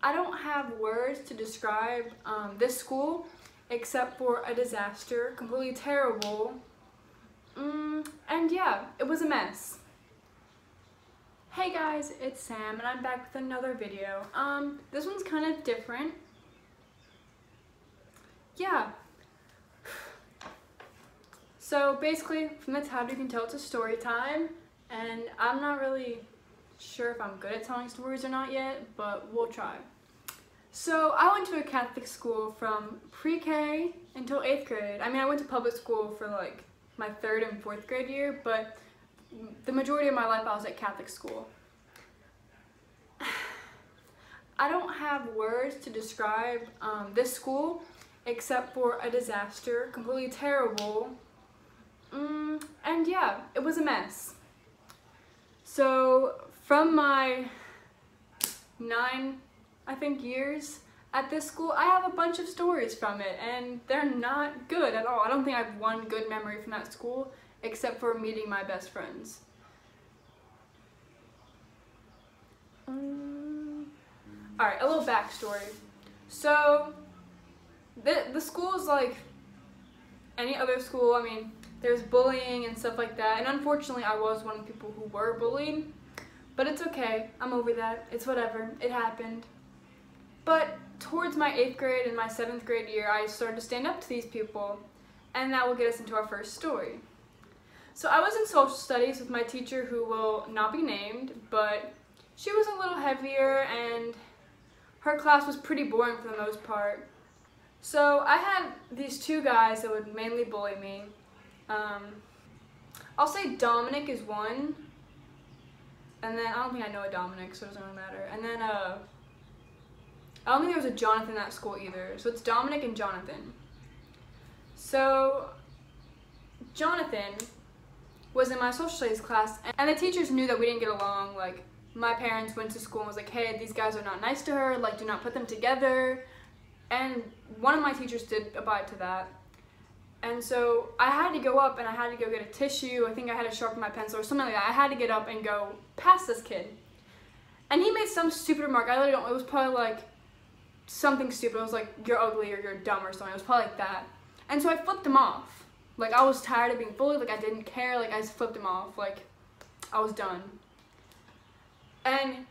I don't have words to describe this school except for a disaster, completely terrible, and yeah, it was a mess. Hey guys, it's Sam and I'm back with another video. This one's kind of different. Yeah. So basically, from the title you can tell it's a story time, and I'm not really sure if I'm good at telling stories or not yet, but we'll try. So I went to a Catholic school from pre-K until 8th grade. I mean, I went to public school for like my 3rd and 4th grade year, but the majority of my life I was at Catholic school. I don't have words to describe this school except for a disaster, completely terrible, and yeah, it was a mess. So from my 9, I think, years at this school, I have a bunch of stories from it, and they're not good at all. I don't think I have one good memory from that school except for meeting my best friends. Alright, a little backstory. So the school is like any other school. I mean, there's bullying and stuff like that, and unfortunately I was one of the people who were bullied, but it's okay, I'm over that, it's whatever, it happened. But towards my 8th grade and my 7th grade year, I started to stand up to these people, and that will get us into our first story. So I was in social studies with my teacher, who will not be named, but she was a little heavier and her class was pretty boring for the most part. So I had these 2 guys that would mainly bully me. I'll say Dominic is one, and then I don't think I know a Dominic, so it doesn't really matter. And then I don't think there was a Jonathan at school either, so it's Dominic and Jonathan. So Jonathan was in my social studies class, and the teachers knew that we didn't get along. Like, my parents went to school and was like, hey, these guys are not nice to her, like, do not put them together. And one of my teachers did abide to that. And so I had to go up and I had to go get a tissue. I think I had to sharpen my pencil or something like that. I had to get up and go past this kid. And he made some stupid remark. I literally don't, it was probably like something stupid. It was like, you're ugly or you're dumb or something. It was probably like that. And so I flipped him off. Like, I was tired of being bullied. Like, I didn't care. Like, I just flipped him off. Like, I was done. And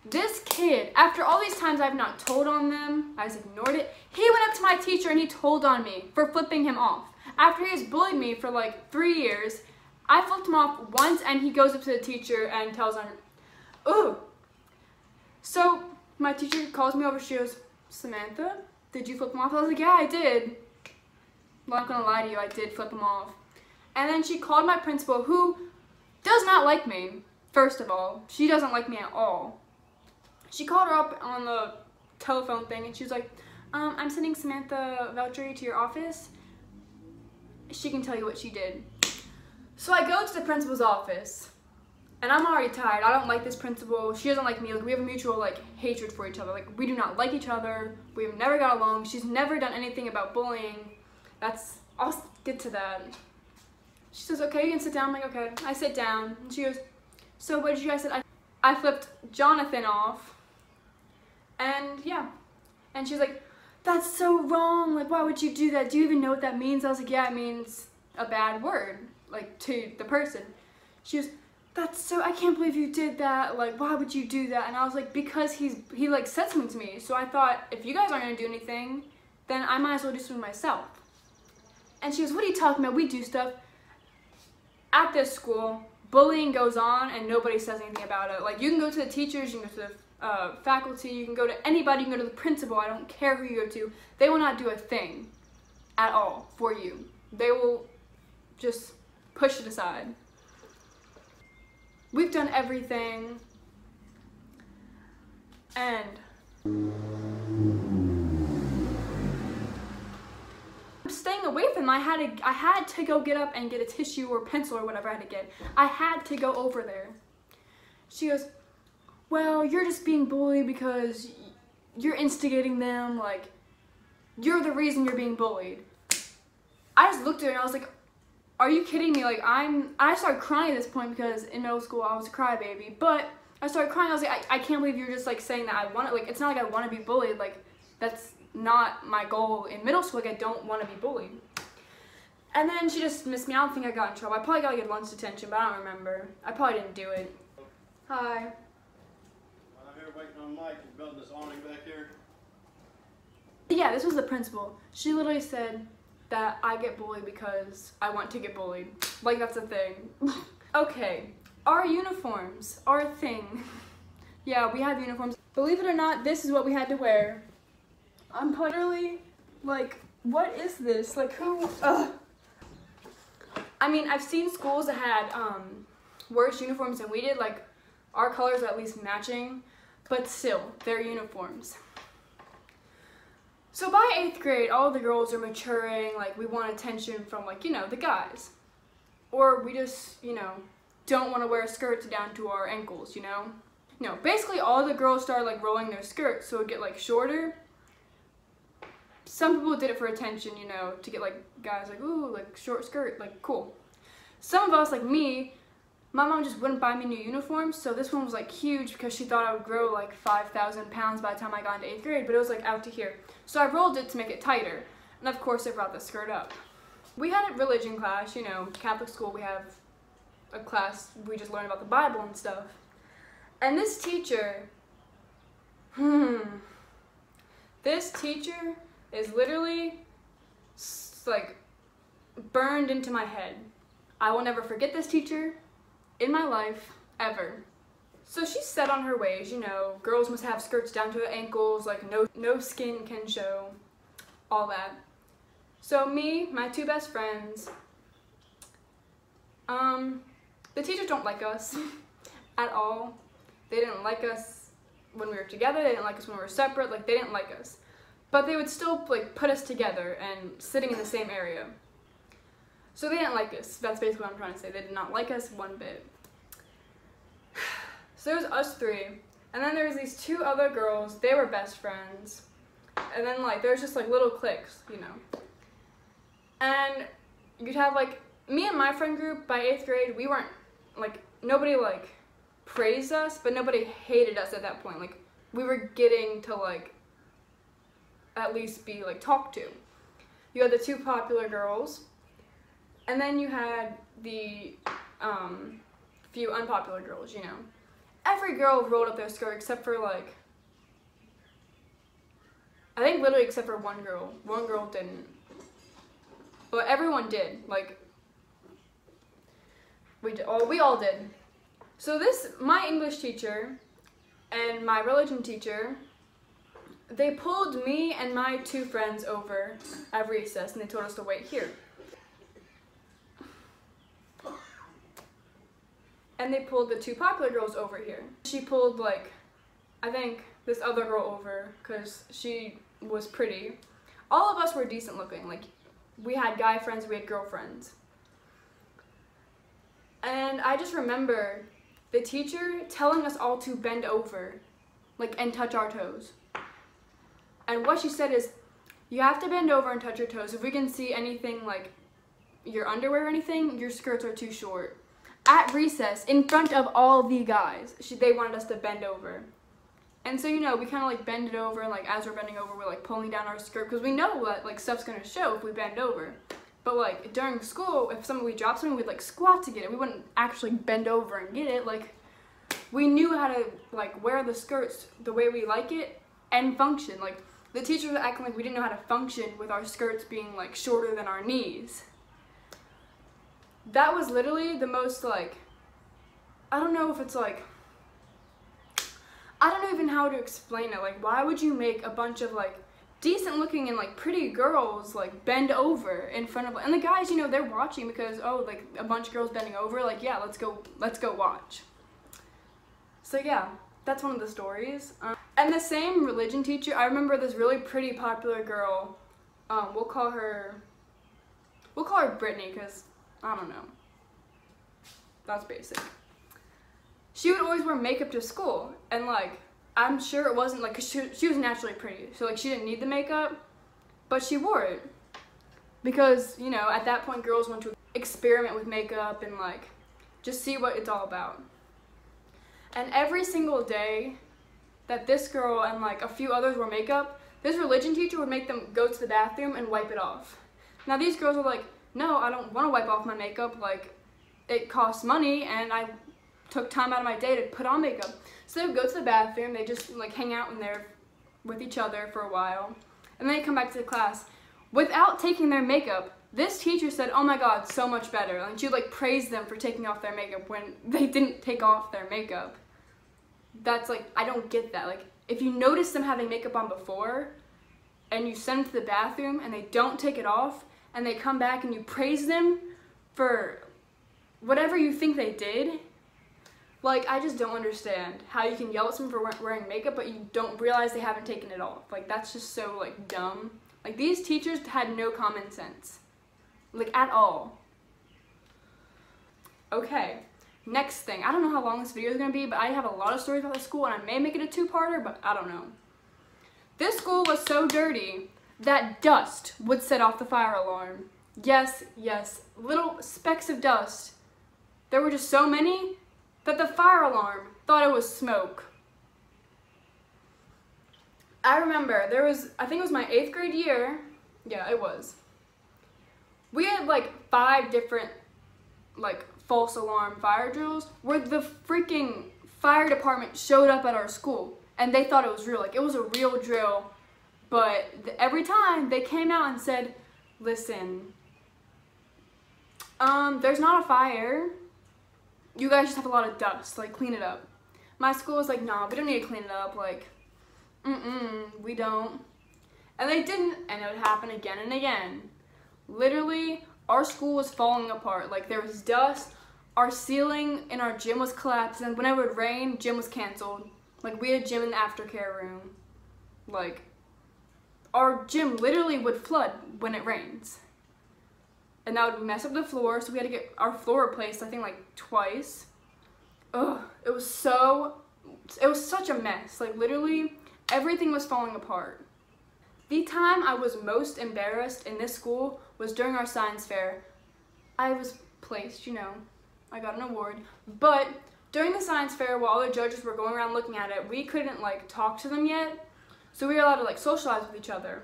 this kid, after all these times I've not told on them, I just ignored it, he went up to my teacher and he told on me for flipping him off. After he has bullied me for like 3 years, I flipped him off once, and he goes up to the teacher and tells on her, ooh. So my teacher calls me over, she goes, Samantha, did you flip him off? I was like, yeah, I did. I'm not gonna lie to you, I did flip him off. And then she called my principal, who does not like me, first of all. She doesn't like me at all. She called her up on the telephone thing, and she was like, I'm sending Samantha Valtteri to your office. She can tell you what she did. So I go to the principal's office, and I'm already tired. I don't like this principal. She doesn't like me. Like, we have a mutual, like, hatred for each other. Like, we do not like each other. We've never got along. She's never done anything about bullying. I'll get to that. She says, okay, you can sit down. I'm like, okay. I sit down, and she goes, so what did you guys say? I flipped Jonathan off. And yeah, and she was like, that's so wrong, like, why would you do that? Do you even know what that means? I was like, yeah, it means a bad word, like, to the person. She was, I can't believe you did that, like, why would you do that? And I was like, because he like said something to me. So I thought, if you guys aren't gonna do anything, then I might as well do something myself. And she goes, what are you talking about? We do stuff. At this school, bullying goes on and nobody says anything about it. Like, you can go to the teachers, you can go to the faculty, you can go to anybody, you can go to the principal, I don't care who you go to, they will not do a thing at all for you. They will just push it aside. We've done everything, and I'm staying away from them. I had to go get up and get a tissue or pencil or whatever I had to get. I had to go over there. She goes, well, you're just being bullied because you're instigating them, like, you're the reason you're being bullied. I just looked at her and I was like, are you kidding me? Like, I started crying at this point because in middle school I was a crybaby, but I started crying. I was like, I can't believe you're just like saying that I want it. Like, it's not like I want to be bullied. Like, that's not my goal in middle school. Like, I don't want to be bullied. And then she just missed me. I don't think I got in trouble. I probably got like a lunch detention, but I don't remember. I probably didn't do it. Hi. I'm here waiting on Mike. He's building this awning back here. Yeah, this was the principal. She literally said that I get bullied because I want to get bullied. Like, that's a thing. Okay, our uniforms are a thing. Yeah, we have uniforms. Believe it or not, this is what we had to wear. I'm literally like, what is this? Like, who? Ugh. I mean, I've seen schools that had worse uniforms than we did. Like, our colors are at least matching, but still, they're uniforms. So by 8th grade, all the girls are maturing, like, we want attention from, like, you know, the guys. Or we just, you know, don't want to wear skirts down to our ankles, you know? No, basically all the girls started, like, rolling their skirts so it would get, like, shorter. Some people did it for attention, you know, to get, like, guys, like, ooh, like, short skirt, like, cool. Some of us, like me, my mom just wouldn't buy me new uniforms, so this one was, like, huge because she thought I would grow, like, 5,000 pounds by the time I got into 8th grade, but it was, like, out to here. So I rolled it to make it tighter, and of course I brought the skirt up. We had a religion class, you know, Catholic school, we have a class, we just learn about the Bible and stuff. And this teacher, this teacher is literally, like, burned into my head. I will never forget this teacher in my life, ever. So she's set on her ways, you know, girls must have skirts down to the ankles, like no skin can show, all that. So me, my two best friends, the teachers don't like us at all. They didn't like us when we were together, they didn't like us when we were separate, like, they didn't like us. But they would still, like, put us together and sitting in the same area. So they didn't like us. That's basically what I'm trying to say. They did not like us one bit. So there was us three, and then there was these two other girls. They were best friends. And then, like, there's just, like, little cliques, you know. And you'd have, like, me and my friend group by 8th grade, we weren't, like, nobody, like, praised us, but nobody hated us at that point. Like, we were getting to, like, at least be, like, talked to. You had the two popular girls, and then you had the few unpopular girls, you know. Every girl rolled up their skirt except for, like, I think literally except for one girl. One girl didn't. But everyone did. Like, we all did. So my English teacher and my religion teacher, they pulled me and my two friends over at recess and they told us to wait here. And they pulled the two popular girls over here. She pulled, like, I think this other girl over because she was pretty. All of us were decent looking. Like, we had guy friends, we had girlfriends. And I just remember the teacher telling us all to bend over, like, and touch our toes. And what she said is, you have to bend over and touch your toes. If we can see anything like your underwear or anything, your skirts are too short. At recess, in front of all the guys, they wanted us to bend over. And so, you know, we kind of, like, bend it over, and, like, as we're bending over, we're, like, pulling down our skirt, because we know what, like, stuff's gonna show if we bend over. But, like, during school, if we dropped something, we'd, like, squat to get it. We wouldn't actually bend over and get it. Like, we knew how to, like, wear the skirts the way we like it and function. Like, the teachers were acting like we didn't know how to function with our skirts being, like, shorter than our knees. That was literally the most, like, I don't know if it's, like, I don't know even how to explain it. Like, why would you make a bunch of, like, decent looking and, like, pretty girls, like, bend over in front of, and the guys, you know, they're watching because, oh, like, a bunch of girls bending over, like, yeah, let's go watch. So yeah, that's one of the stories. And the same religion teacher, I remember this really pretty popular girl, we'll call her Brittany, because I don't know, that's basic. She would always wear makeup to school, and, like, I'm sure it wasn't, like, 'cause she was naturally pretty, so, like, she didn't need the makeup, but she wore it. Because, you know, at that point, girls want to experiment with makeup and, like, just see what it's all about. And every single day that this girl and like a few others wore makeup, this religion teacher would make them go to the bathroom and wipe it off. Now these girls were like, no, I don't want to wipe off my makeup, like it costs money and I took time out of my day to put on makeup. So they would go to the bathroom, they just like hang out in there with each other for a while, and then they come back to the class. Without taking their makeup, this teacher said, oh my god, so much better. And she would like praise them for taking off their makeup when they didn't take off their makeup. That's like, I don't get that. Like, if you notice them having makeup on before, and you send them to the bathroom and they don't take it off, and they come back and you praise them for whatever you think they did, like, I just don't understand how you can yell at someone for wearing makeup, but you don't realize they haven't taken it off. Like, that's just so, like, dumb. Like, these teachers had no common sense. Like, at all. Okay, next thing. I don't know how long this video is going to be, but I have a lot of stories about the school, and I may make it a two-parter, but I don't know. This school was so dirty that dust would set off the fire alarm. Yes, yes, little specks of dust. There were just so many that the fire alarm thought it was smoke. I remember there was, I think it was my 8th grade year. Yeah, it was. We had like 5 different like false alarm fire drills where the freaking fire department showed up at our school and they thought it was real. Like, it was a real drill, but every time they came out and said, listen, there's not a fire. You guys just have a lot of dust, like, clean it up. My school was like, nah, we don't need to clean it up, like, we don't. And they didn't, and it would happen again and again. Literally, our school was falling apart. Like, there was dust, our ceiling in our gym was collapsed, and whenever it would rain, gym was canceled. Like, we had gym in the aftercare room. Like, our gym literally would flood when it rains. And that would mess up the floor, so we had to get our floor replaced, I think, like, twice. Ugh, it was such a mess. Like, literally, everything was falling apart. The time I was most embarrassed in this school was during our science fair. I was placed, you know, I got an award. But during the science fair, while all the judges were going around looking at it, we couldn't, like, talk to them yet. So we were allowed to, like, socialize with each other.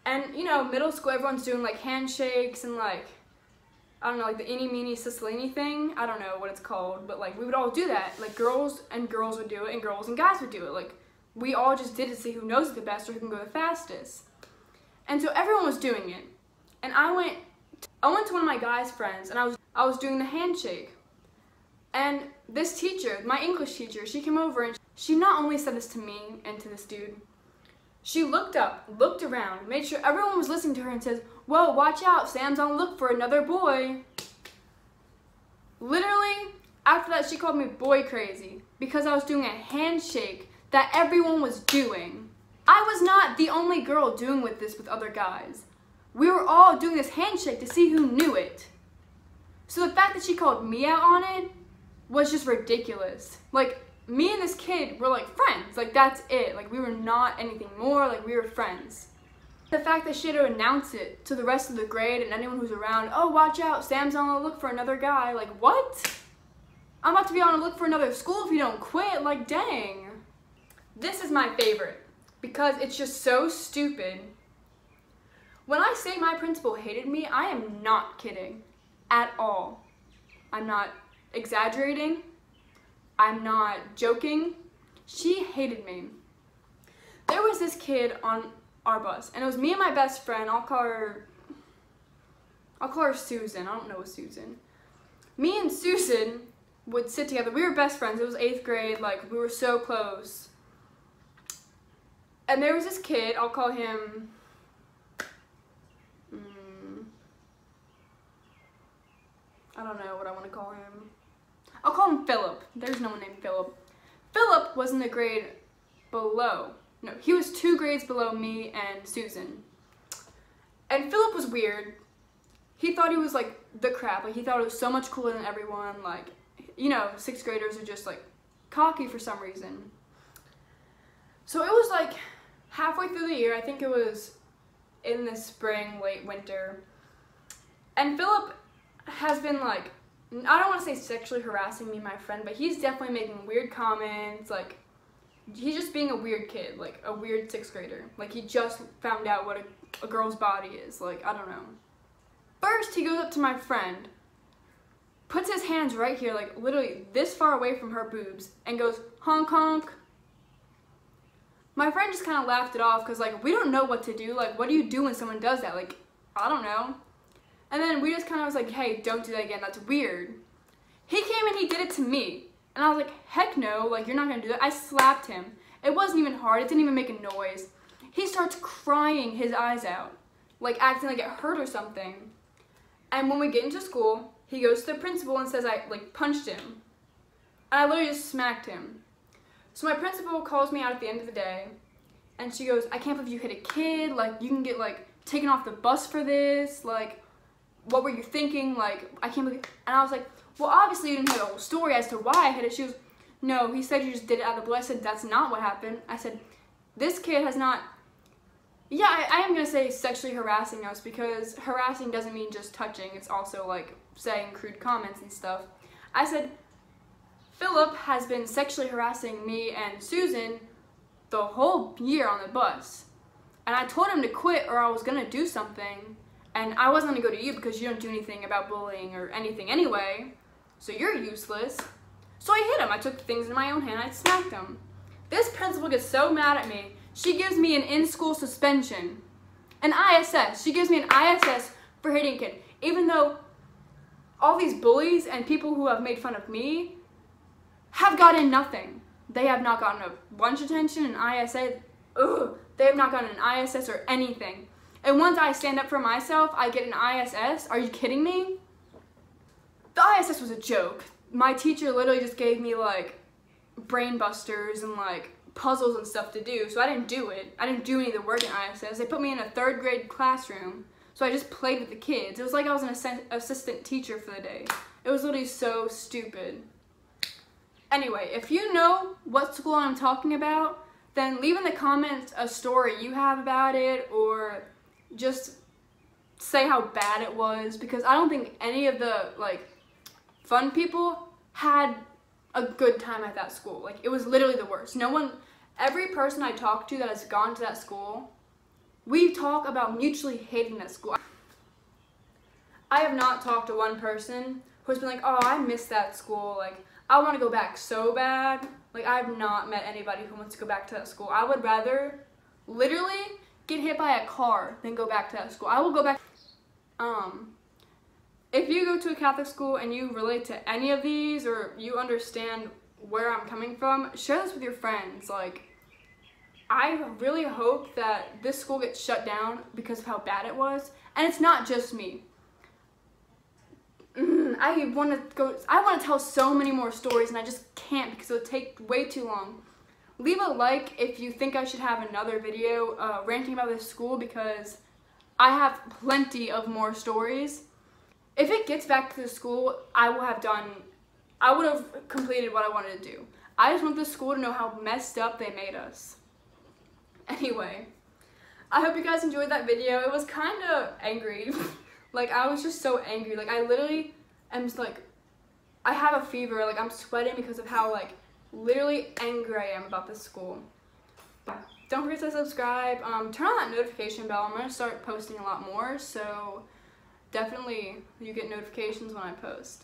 And, you know, middle school, everyone's doing, like, handshakes and, like, I don't know, like, the eeny, meeny, Siciliani thing. I don't know what it's called, but, like, we would all do that. Like, girls and girls would do it, and girls and guys would do it. Like, we all just did it to see who knows it the best or who can go the fastest. And so everyone was doing it. And I went to one of my guys' friends, and I was doing the handshake. And this teacher, my English teacher, she came over, and she not only said this to me and to this dude, she looked up, looked around, made sure everyone was listening to her and says, whoa, watch out, Sam's on the look for another boy. Literally, after that, she called me boy crazy because I was doing a handshake that everyone was doing. I was not the only girl doing this with other guys. We were all doing this handshake to see who knew it. So the fact that she called me out on it was just ridiculous. Like, me and this kid were like friends, like that's it. Like, we were not anything more, like we were friends. The fact that she had to announce it to the rest of the grade and anyone who's around, oh, watch out, Sam's on the look for another guy. Like, what? I'm about to be on the look for another school if you don't quit, like, dang. This is my favorite because it's just so stupid. When I say my principal hated me, I am not kidding at all. I'm not exaggerating. I'm not joking. She hated me. There was this kid on our bus, and it was me and my best friend. I'll call her Susan. I don't know Susan. Me and Susan would sit together. We were best friends. It was 8th grade. Like, we were so close. And there was this kid. I'll call him. I don't know what I want to call him. I'll call him Philip. There's no one named Philip. Philip was in the grade below. No, he was 2 grades below me and Susan. And Philip was weird. He thought he was like the crap. Like, he thought it was so much cooler than everyone. Like, you know, 6th graders are just like cocky for some reason. So it was like halfway through the year. I think it was in the spring, late winter. And Philip has been like I don't want to say sexually harassing me and my friend, but he's definitely making weird comments, like, he's just being a weird kid, like, a weird 6th grader. Like, he just found out what a girl's body is, like, I don't know. First, he goes up to my friend, puts his hands right here, like, literally this far away from her boobs, and goes, honk honk. My friend just kind of laughed it off, because, like, we don't know what to do, like, what do you do when someone does that? Like, I don't know. And then we just kind of was like, hey, don't do that again, that's weird. He came and he did it to me. And I was like, heck no, like, you're not gonna do that. I slapped him. It wasn't even hard, it didn't even make a noise. He starts crying his eyes out, like acting like it hurt or something. And when we get into school, he goes to the principal and says I, like, punched him. And I literally just smacked him. So my principal calls me out at the end of the day, and she goes, I can't believe you hit a kid, like, you can get, like, taken off the bus for this, like, what were you thinking? Like, I can't believe. And I was like, well, obviously you didn't hear the whole story as to why I hit it. She goes, no, he said you just did it out of the blue. I said, that's not what happened. I said, this kid has not, yeah, I am going to say sexually harassing us, because harassing doesn't mean just touching. It's also, like, saying crude comments and stuff. I said, Philip has been sexually harassing me and Susan the whole year on the bus. And I told him to quit or I was going to do something. And I wasn't going to go to you because you don't do anything about bullying or anything anyway. So you're useless. So I hit him. I took things in my own hand. I smacked him. This principal gets so mad at me. She gives me an in-school suspension. An ISS. She gives me an ISS for hitting a kid. Even though all these bullies and people who have made fun of me have gotten nothing. They have not gotten a lunch attention, an ISS. Ugh. They have not gotten an ISS or anything. And once I stand up for myself, I get an ISS? Are you kidding me? The ISS was a joke. My teacher literally just gave me, like, brain busters and, like, puzzles and stuff to do, so I didn't do it. I didn't do any of the work in ISS. They put me in a 3rd grade classroom, so I just played with the kids. It was like I was an assistant teacher for the day. It was literally so stupid. Anyway, if you know what school I'm talking about, then leave in the comments a story you have about it, or just say how bad it was, because I don't think any of the, like, fun people had a good time at that school. Like, it was literally the worst. No one, every person I talked to that has gone to that school, we talk about mutually hating that school. I have not talked to one person who's been like, oh, I miss that school, like, I want to go back so bad. Like, I have not met anybody who wants to go back to that school. I would rather literally get hit by a car than go back to that school. I will go back. If you go to a Catholic school and you relate to any of these, or you understand where I'm coming from, share this with your friends. Like, I really hope that this school gets shut down because of how bad it was. And it's not just me. I want to tell so many more stories, and I just can't because it'll take way too long. Leave a like if you think I should have another video ranting about this school, because I have plenty of more stories. If it gets back to the school, I would have completed what I wanted to do. I just want the school to know how messed up they made us. Anyway, I hope you guys enjoyed that video. It was kind of angry. Like, I was just so angry. Like, I literally am just like, I have a fever. Like, I'm sweating because of how, like, literally angry I am about this school. Don't forget to subscribe. Turn on that notification bell. I'm going to start posting a lot more, so definitely you get notifications when I post.